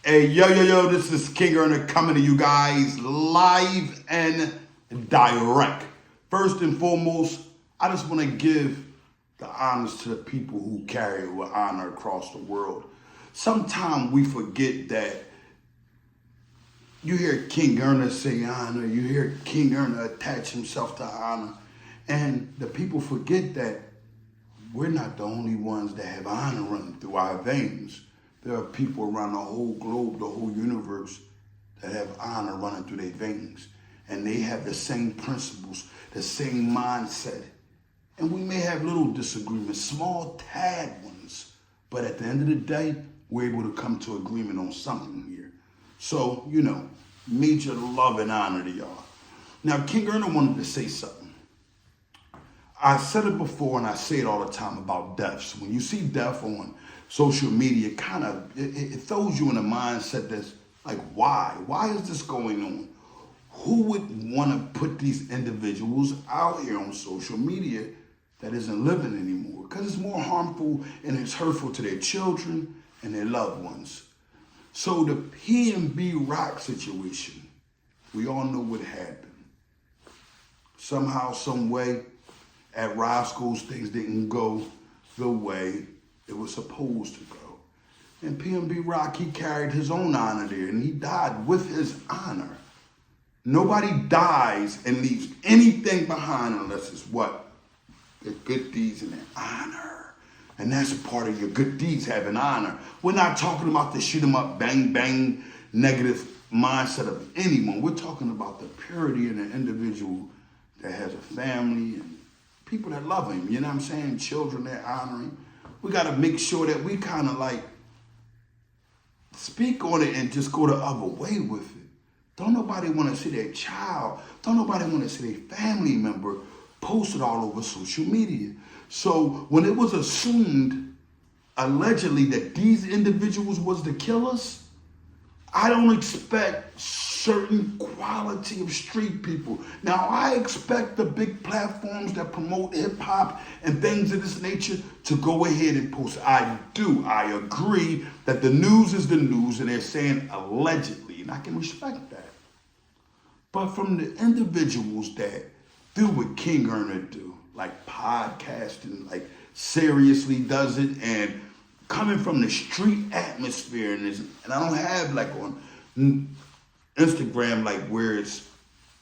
Hey, yo, this is King Earner coming to you guys live and direct. First and foremost, I just want to give the honors to the people who carry it with honor across the world. Sometimes we forget that you hear King Earner say honor, you hear King Earner attach himself to honor, and the people forget that we're not the only ones that have honor running through our veins. There are people around the whole globe, the whole universe, that have honor running through their veins. And they have the same principles, the same mindset. And we may have little disagreements, small tad ones. But at the end of the day, we're able to come to agreement on something here. So, major love and honor to y'all. Now, King Erna wanted to say something. I said it before and I say it all the time about deaths. When you see death on social media, it throws you in a mindset that's like, why? Why is this going on? Who would want to put these individuals out here on social media that isn't living anymore? Because it's more harmful and it's hurtful to their children and their loved ones. So the PnB Rock situation, we all know what happened. Somehow, some way, at Roscoe's, things didn't go the way it was supposed to go. And PnB Rock, he carried his own honor there, and he died with his honor. Nobody dies and leaves anything behind unless it's what? Their good deeds and their honor. And that's a part of your good deeds, having honor. We're not talking about the shoot 'em up, bang, bang, negative mindset of anyone. We're talking about the purity in an individual that has a family and people that love him, you know what I'm saying? Children that honor him. We got to make sure that we kind of like speak on it and just go the other way with it. Don't nobody want to see their child, don't nobody want to see their family member posted all over social media. So when it was assumed, allegedly, that these individuals was the killers, I don't expect certain quality of street people. Now, I expect the big platforms that promote hip hop and things of this nature to go ahead and post. I agree that the news is the news and they're saying allegedly, and I can respect that. But from the individuals that do what King Earner do, like podcasting, like seriously does it, and coming from the street atmosphere, and I don't have like on Instagram like where it's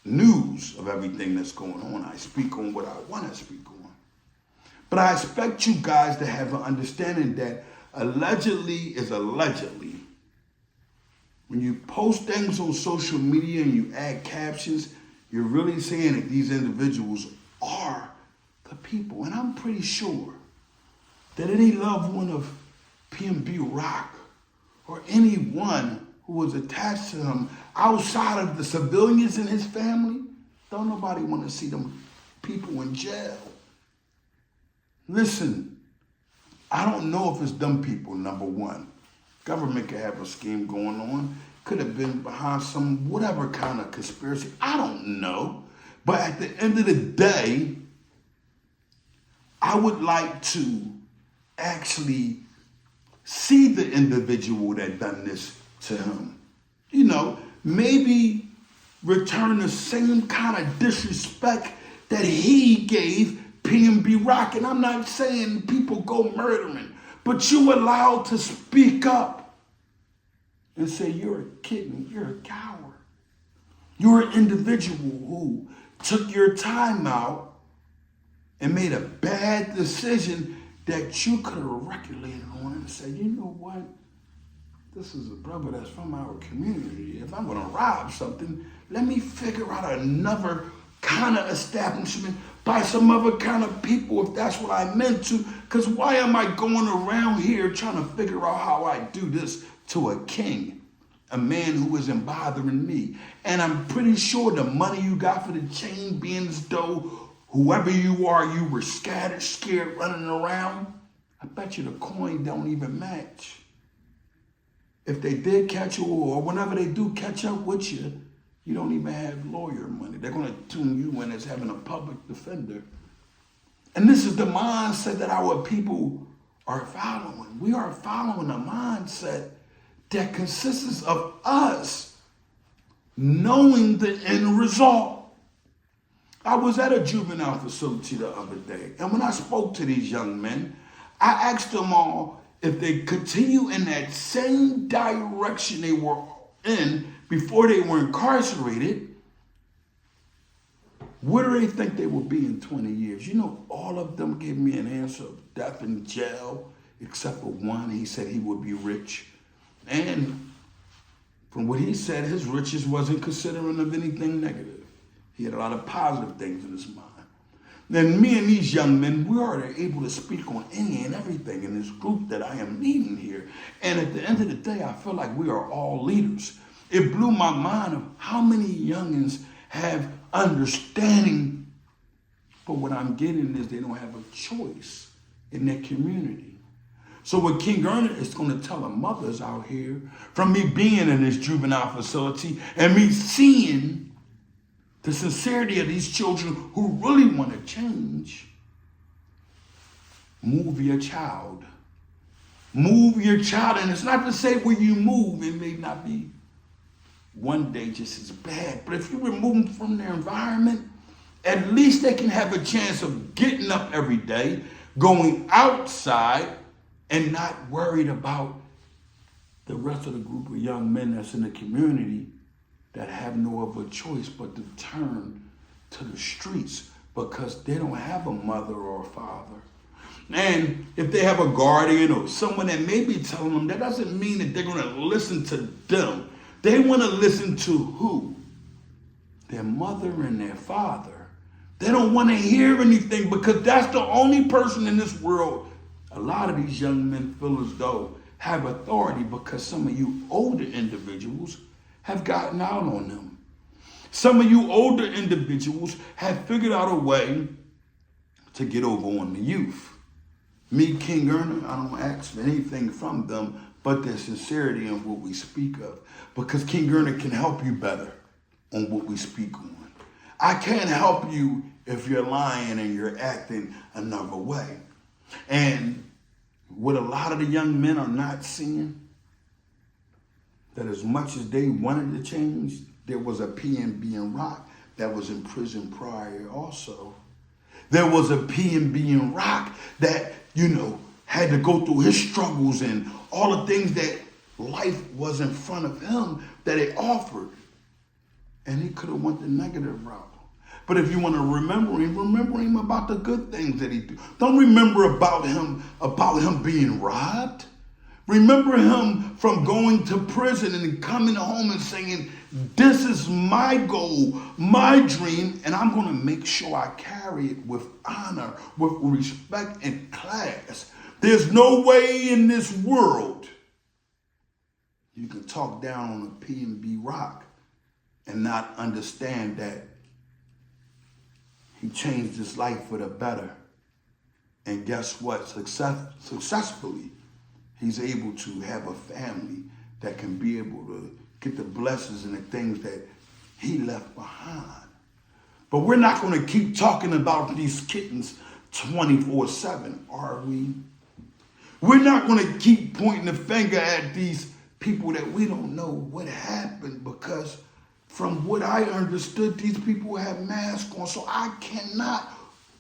news of everything that's going on. I speak on what I want to speak on. But I expect you guys to have an understanding that allegedly is allegedly. When you post things on social media and you add captions, you're really saying that these individuals are the people. And I'm pretty sure that any loved one of PnB Rock or anyone who was attached to him outside of the civilians in his family, don't nobody want to see them people in jail. Listen, I don't know if it's dumb people, number one. Government could have a scheme going on. Could have been behind some whatever kind of conspiracy. I don't know. But at the end of the day, I would like to actually see the individual that done this to him. Maybe return the same kind of disrespect that he gave PnB Rock. And I'm not saying people go murdering, but you allowed to speak up and say you're a kid, you're a coward. You're an individual who took your time out and made a bad decision that you could have regulated on and said, you know what? This is a brother that's from our community. If I'm gonna rob something, let me figure out another kind of establishment by some other kind of people if that's what I meant to. Because why am I going around here trying to figure out how I do this to a king, a man who isn't bothering me? And I'm pretty sure the money you got for the chain being as though whoever you are, you were scattered, scared, running around. I bet you the coin don't even match. If they did catch you, or whenever they do catch up with you, you don't even have lawyer money. They're going to tune you in as having a public defender. And this is the mindset that our people are following. We are following a mindset that consists of us knowing the end result. I was at a juvenile facility the other day, and when I spoke to these young men, I asked them all if they continue in that same direction they were in before they were incarcerated, where do they think they will be in 20 years? You know, all of them gave me an answer of death in jail, except for one. He said he would be rich. And from what he said, his riches wasn't considering of anything negative. He had a lot of positive things in his mind. Then me and these young men, we are able to speak on any and everything in this group that I am leading here. And at the end of the day, I feel like we are all leaders. It blew my mind of how many youngins have understanding, but what I'm getting is they don't have a choice in their community. So what King Gernert is going to tell the mothers out here, from me being in this juvenile facility and me seeing the sincerity of these children who really want to change, move your child. Move your child. And it's not to say when you move, it may not be one day just as bad. But if you remove them from their environment, at least they can have a chance of getting up every day, going outside, and not worried about the rest of the group of young men that's in the community that have no other choice but to turn to the streets because they don't have a mother or a father. And if they have a guardian or someone that may be telling them, that doesn't mean that they're going to listen to them. They want to listen to who? Their mother and their father. They don't want to hear anything because that's the only person in this world. A lot of these young men feel as though have authority because some of you older individuals have gotten out on them. Some of you older individuals have figured out a way to get over on the youth. Me, King Gernert, I don't ask for anything from them but their sincerity in what we speak of. Because King Gernert can help you better on what we speak on. I can't help you if you're lying and you're acting another way. And what a lot of the young men are not seeing, that as much as they wanted to change, there was a PnB Rock that was in prison prior also. There was a PnB Rock that, had to go through his struggles and all the things that life was in front of him that it offered. And he could have went the negative route. But if you want to remember him about the good things that he did. Don't remember about him being robbed. Remember him from going to prison and coming home and saying, this is my goal, my dream, and I'm going to make sure I carry it with honor, with respect and class. There's no way in this world you can talk down on a PnB Rock and not understand that he changed his life for the better. And guess what? Successfully, he's able to have a family that can be able to get the blessings and the things that he left behind. But we're not going to keep talking about these kittens 24/7, are we? We're not going to keep pointing the finger at these people that we don't know what happened, because from what I understood, these people have masks on, so I cannot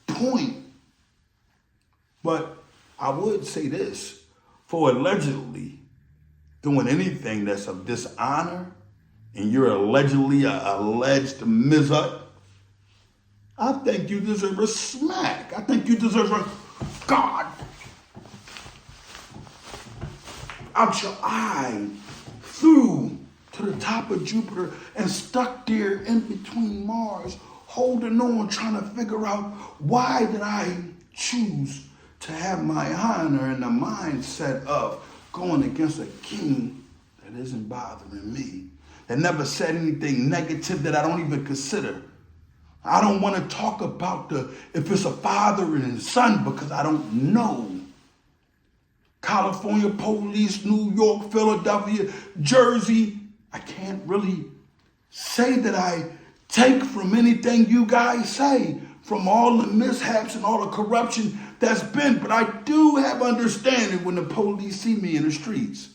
point. But I would say this, for allegedly doing anything that's of dishonor, and you're allegedly an alleged mizut, I think you deserve a smack. I think you deserve a God out your eye, through to the top of Jupiter and stuck there in between Mars, holding on, trying to figure out, why did I choose to have my honor in the mindset of going against a king that isn't bothering me, that never said anything negative that I don't even consider. I don't want to talk about if it's a father and his son, because I don't know. California police, New York, Philadelphia, Jersey, I can't really say that I take from anything you guys say, from all the mishaps and all the corruption that's been, but I do have understanding when the police see me in the streets.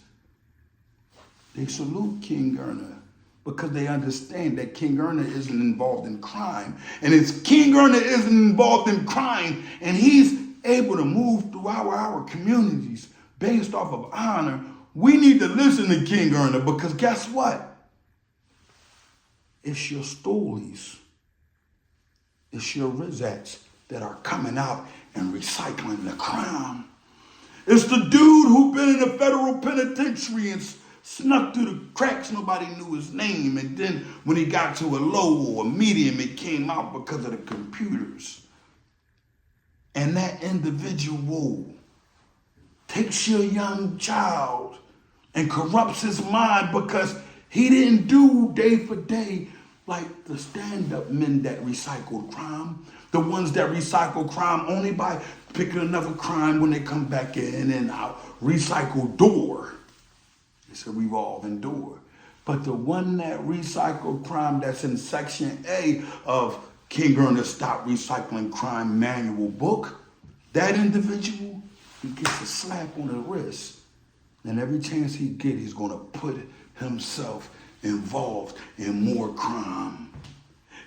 They salute King Erna because they understand that King Erna isn't involved in crime. And it's King Erna isn't involved in crime, and he's able to move throughout our communities based off of honor, we need to listen to King Erna, because guess what? It's your stoolies, it's your Rizats that are coming out and recycling the crime. It's the dude who been in the federal penitentiary and snuck through the cracks. Nobody knew his name. And then when he got to a low or a medium, it came out because of the computers. And that individual takes your young child and corrupts his mind because he didn't do day for day like the stand-up men that recycled crime. The ones that recycle crime only by picking another crime when they come back in and out. Recycle door. It's a revolving door. But the one that recycled crime that's in Section A of King Erna's Stop Recycling Crime Manual book, that individual, he gets a slap on the wrist. And every chance he gets, he's going to put himself involved in more crime.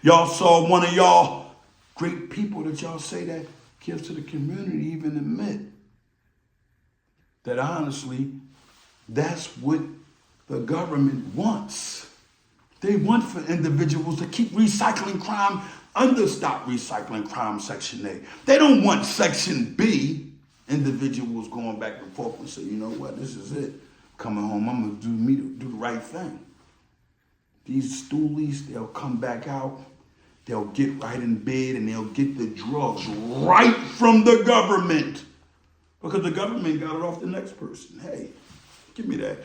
Y'all saw one of y'all great people that y'all say that gives to the community even admit that honestly, that's what the government wants. They want for individuals to keep recycling crime under Stop Recycling Crime Section A. They don't want Section B, individuals going back and forth and say, you know what, this is it. Coming home, I'm gonna do the right thing. These stoolies, they'll come back out, they'll get right in bed, and they'll get the drugs right from the government. Because the government got it off the next person. Hey, give me that.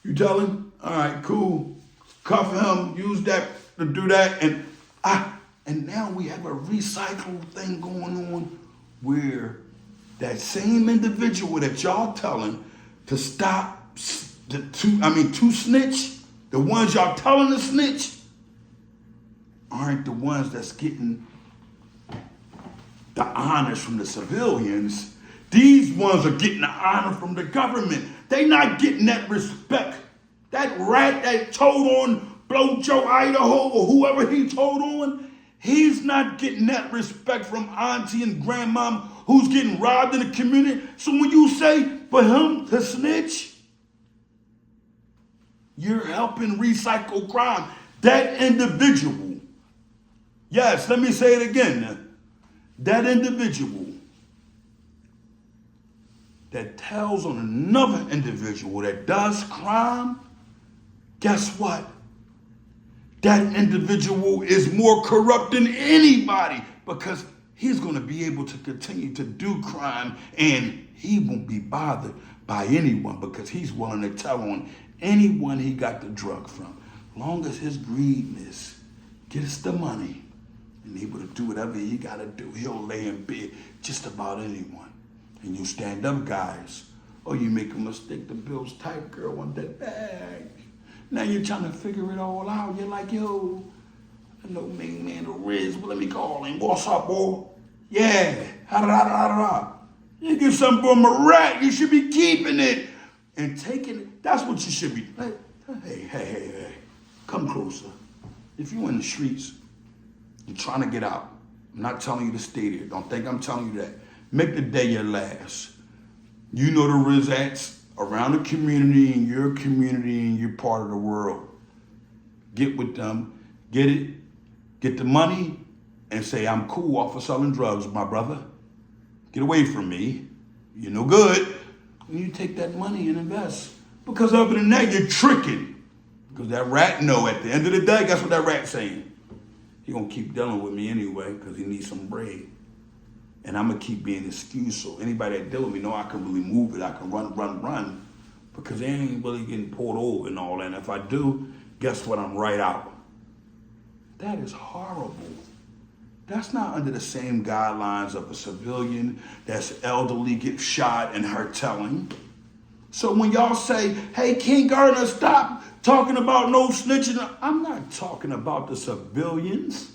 You tell him? All right, cool. Cuff him, use that to do that. And now we have a recycle thing going on where that same individual that y'all telling to stop to snitch, the ones y'all telling to snitch aren't the ones that's getting the honors from the civilians. These ones are getting the honor from the government. They not getting that respect. That rat that told on Blow Joe Idaho or whoever he told on, he's not getting that respect from auntie and grandmom who's getting robbed in the community. So when you say for him to snitch, you're helping recycle crime. That individual, yes, let me say it again. That individual that tells on another individual that does crime, guess what? That individual is more corrupt than anybody because he's going to be able to continue to do crime and he won't be bothered by anyone because he's willing to tell on anyone he got the drug from. Long as his greediness gets the money and able to do whatever he got to do, he'll lay in bed just about anyone. And you stand up guys, or you make a mistake, the Bill's type girl on that bag. Now you're trying to figure it all out. You're like, yo, I know main man or Riz, but let me call him. What's up, boy? Yeah, You get something from a rat, you should be keeping it and taking it. That's what you should be. Hey, come closer. If you're in the streets, you're trying to get out. I'm not telling you to stay there. Don't think I'm telling you that. Make the day your last. You know the Rizats around the community, in your community, in your part of the world. Get with them, get it, get the money, and say, I'm cool off of selling drugs, my brother. Get away from me. You're no good. And you take that money and invest. Because other than that, you're tricking. Because that rat know at the end of the day, guess what that rat's saying? He gonna keep dealing with me anyway because he needs some bread. And I'm going to keep being excused so anybody that deal with me know I can really move it. I can run. Because they ain't really getting pulled over and all that. And if I do, guess what? I'm right out. That is horrible. That's not under the same guidelines of a civilian that's elderly, gets shot, and her telling. So when y'all say, hey, King Gardner, stop talking about no snitching. I'm not talking about the civilians.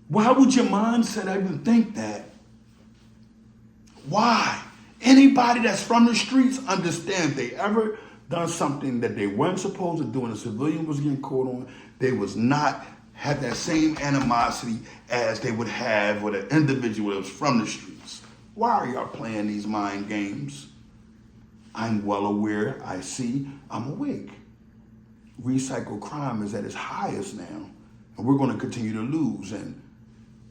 Why would your mindset even think that? Why? Anybody that's from the streets understands they ever done something that they weren't supposed to do and a civilian was getting caught on, they was not have that same animosity as they would have with an individual that was from the streets. Why are y'all playing these mind games? I'm well aware, I see, I'm awake. Recycled crime is at its highest now, and we're going to continue to lose. And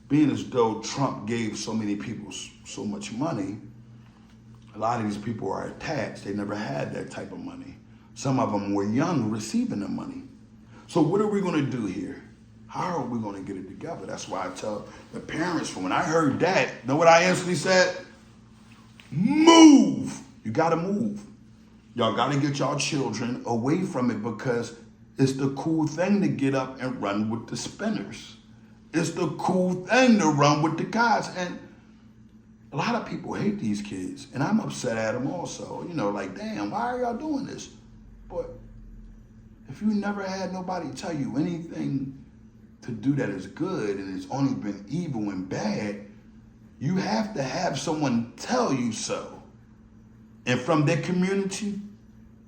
being as though Trump gave so many people so much money, a lot of these people are attached. They never had that type of money. Some of them were young receiving the money. So what are we going to do here? How are we going to get it together? That's why I tell the parents, when I heard that, know what I instantly said? Move. You got to move. Y'all got to get y'all children away from it, because it's the cool thing to get up and run with the spinners. It's the cool thing to run with the guys. And a lot of people hate these kids, and I'm upset at them also. You know, like, damn, why are y'all doing this? But if you never had nobody tell you anything to do that is good and it's only been evil and bad, you have to have someone tell you so. And from their community,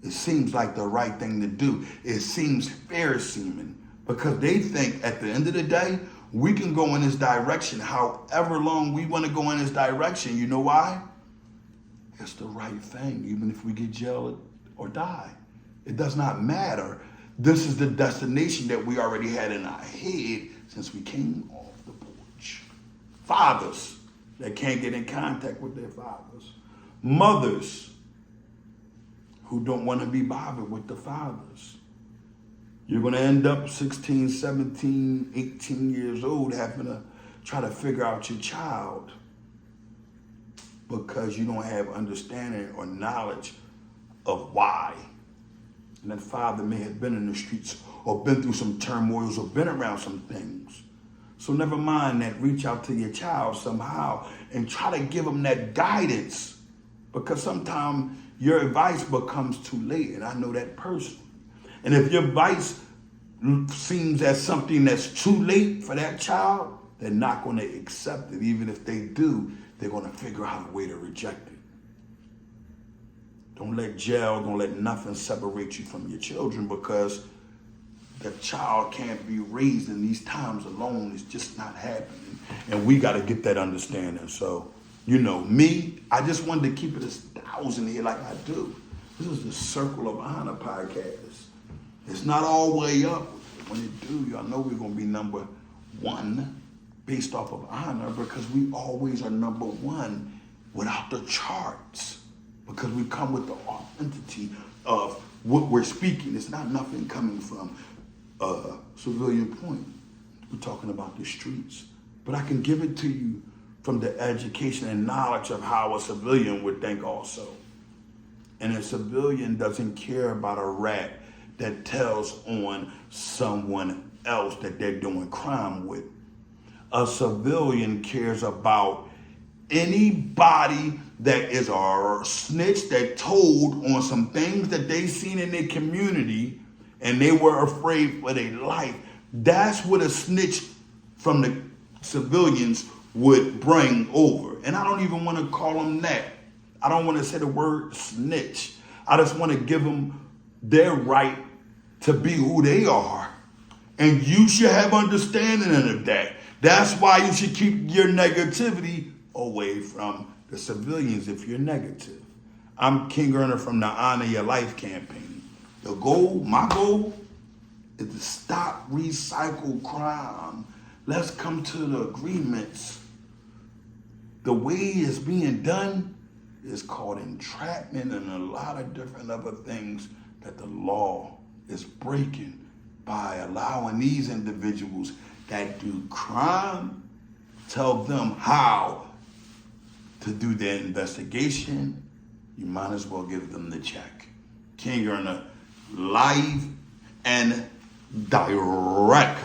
it seems like the right thing to do. It seems fair seeming, because they think at the end of the day, we can go in this direction however long we want to go in this direction. You know why? It's the right thing, even if we get jailed or die. It does not matter. This is the destination that we already had in our head since we came off the porch. Fathers that can't get in contact with their fathers. Mothers who don't want to be bothered with the fathers. You're going to end up 16, 17, 18 years old having to try to figure out your child because you don't have understanding or knowledge of why. And that father may have been in the streets or been through some turmoils or been around some things. So never mind that, reach out to your child somehow and try to give them that guidance, because sometimes your advice becomes too late, and I know that personally. And if your advice seems as something that's too late for that child, they're not going to accept it. Even if they do, they're going to figure out a way to reject it. Don't let jail, don't let nothing separate you from your children, because the child can't be raised in these times alone. It's just not happening. And we got to get that understanding. So, you know, me, I just wanted to keep it 1,000 here like I do. This is the Circle of Honor podcast. It's not all the way up. When it do, y'all know we're going to be number one based off of honor, because we always are number one without the charts, because we come with the authenticity of what we're speaking. It's not nothing coming from a civilian point. We're talking about the streets. But I can give it to you from the education and knowledge of how a civilian would think also. And a civilian doesn't care about a rat that tells on someone else that they're doing crime with. A civilian cares about anybody that is a snitch that told on some things that they seen in their community and they were afraid for their life. That's what a snitch from the civilians would bring over. And I don't even want to call them that. I don't want to say the word snitch. I just want to give them their right to be who they are. And you should have understanding of that. That's why you should keep your negativity away from the civilians if you're negative. I'm King Earner from the Honor Your Life campaign. The goal, my goal, is to stop recycle crime. Let's come to the agreements. The way it's being done is called entrapment and a lot of different other things that the law is breaking by allowing these individuals that do crime, tell them how to do their investigation. You might as well give them the check. King Earner, live and direct.